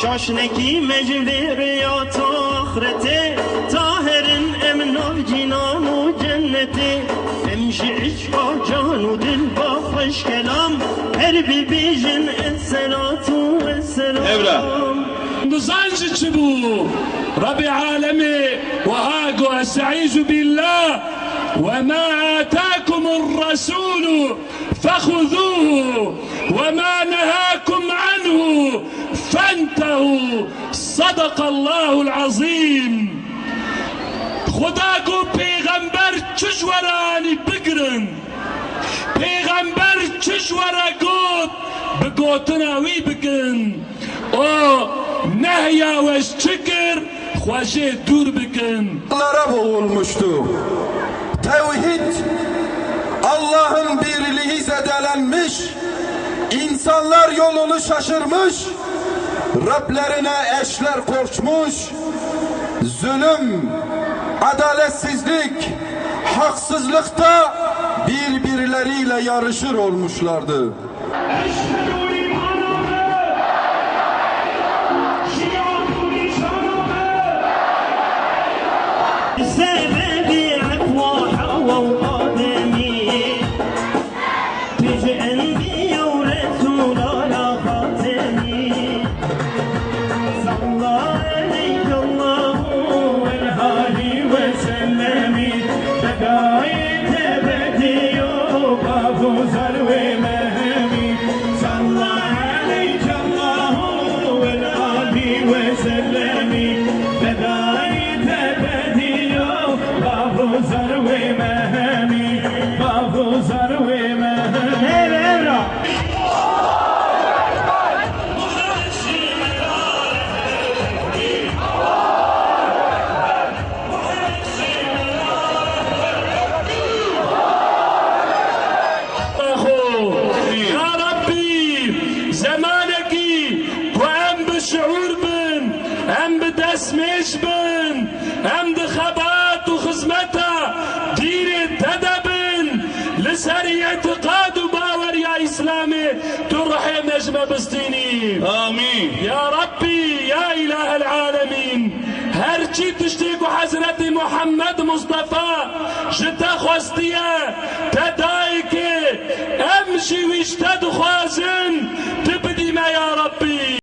شاشنکی مجبریات آخرته طاهرن امن جنان و جنته امشي عشق جان و دل با خوش کلام هر بی بیجن الصلاة والسلام نزانج تشبو ربي عالمي وهاجو استعيذ بالله وما آتاكم الرسول فخذوه وما نهاكم عنه فانتهوا صدق الله العظيم. خدا کو پیغمبر چشورانی بگرن، پیغمبر چشورا گوت بگوتناوی بکن او nehya ve şükür Hoca dur bükün. Allah'a boğulmuştu. Tevhid, Allah'ın birliği zedelenmiş, insanlar yolunu şaşırmış, Rablerine eşler koşmuş, zulüm, adaletsizlik, haksızlıkta birbirleriyle yarışır olmuşlardı. اسمش بن هم خبات وخزمتها دين تدبن لسري اعتقاد وباور يا اسلامي ترحم نجمة بستيني امين يا ربي يا اله العالمين هرچی تشتیگو حضرت محمد مصطفى جتا خوستیه تدایی که امشی ویشتد خوازن